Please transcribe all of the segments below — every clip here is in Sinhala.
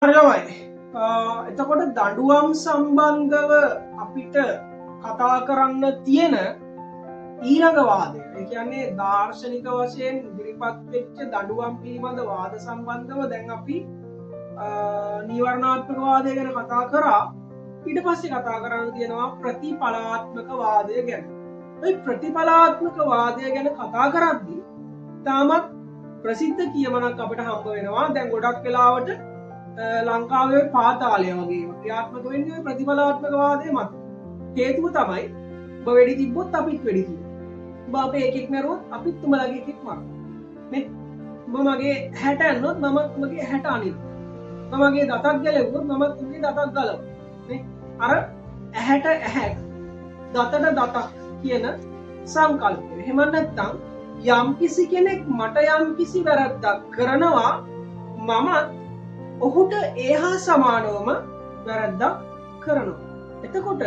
හරිමයි. එතකොට දඬුවම් සම්බන්ධව අපිට කතා කරන්න තියෙන ඊළඟ වාදය. ඒ කියන්නේ දාර්ශනික වශයෙන් ඉදිරිපත් වෙච්ච දඬුවම් පිළිබඳ වාද සම්බන්ධව දැන් අපි නීවරණාත්මක වාදය ගැන කතා කරා. ඊට පස්සේ කතා කරන්න තියෙනවා ප්‍රතිඵලාත්මක වාදය ගැන. මේ ප්‍රතිඵලාත්මක වාදය ගැන කතා කරද්දී තාමත් ප්‍රසිද්ධ කියමනක් අපිට හම්බ වෙනවා. දැන් ගොඩක් වෙලාවට ලංකාවේ පාතාලය වගේ ක්‍රියාත්මක වෙන්නේ ප්‍රතිඵලාත්මක වාදය මත. හේතුව තමයි ඔබ වෙඩි තිබ්බොත් අපිත් වෙඩි තියනවා. ඔබ අපේ එකෙක් මැරුවොත් අපිත් උඹලගේ එකෙක් මරනවා. නේ? ඔබ මගේ 60 ඇන්නොත් මමත් උඹගේ 60 අනිනවා. ඔබ මගේ දතක් ගැලෙව්වොත් මමත් උඹගේ දතක් ගලවනවා. නේ? අර ඇහැට ඇහැ දතට දතක් කියන සංකල්පය. එහෙම නැත්නම් යම්කිසි කෙනෙක් මට යම්කිසි වැරද්දක් කරනවා මමත් ඔහුට ඒහා සමානවම වැරද්දක් කරනවා. එතකොට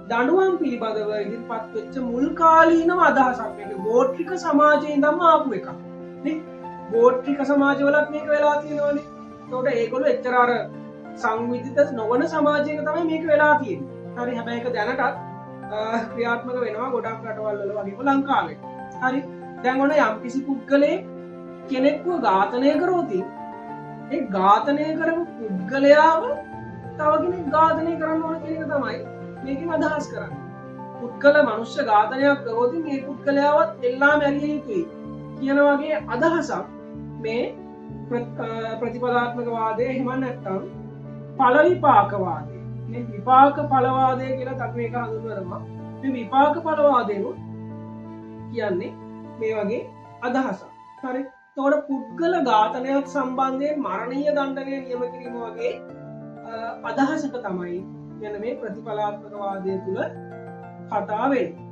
දඬුවම් පිළිබඳව ඉදිරිපත් වෙච්ච මුල් කාලීනම අදහසක් මේක ගෝත්‍රික සමාජයේ ඉඳන්ම ආපු එකක්. නේ? ගෝත්‍රික සමාජවලත් මේක වෙලා තියෙනවානේ. එතකොට ඒගොල්ලෝ එච්චර අර සංවිධිත නොවන සමාජයක තමයි මේක වෙලා තියෙන්නේ. හරි හැබැයි ඒක දැනටත් ක්‍රියාත්මක වෙනවා ගොඩක් රටවල් වල වගේම ලංකාවේ. හරි දැන් ඔන්න යම්කිසි පුද්ගලයෙක් කෙනෙක්ව ඝාතනය කරොත් ඒ ඝාතනය කරපු පුද්ගලයාව තව කෙනෙක් ඝාතනය කරන්න ඕන කියන එක තමයි මේකෙන් අදහස් කරන්නේ. පුද්ගල මනුෂ්‍ය ඝාතනයක් කරොත් මේ පුද්ගලයාවත් එල්ලා මැරිය යුතුයි කියන වගේ අදහසක් මේ ප්‍රතිපදාත්මක වාදය එහෙම නැත්නම් ඵල විපාක වාදය. මේ විපාක ඵල වාදය කියලා අපි මේක හඳුන්වනවා. මේ විපාක ඵල වාදෙම කියන්නේ මේ වගේ අදහසක්. හරි තොර පුද්ගල ඝාතනයක් සම්බන්ධයෙන් මරණීය දණ්ඩනය නියම කිරීම වගේ අදහසක තමයි මෙන්න මේ ප්‍රතිඵලාත්මක වාදය තුළ කතා වෙන්නේ.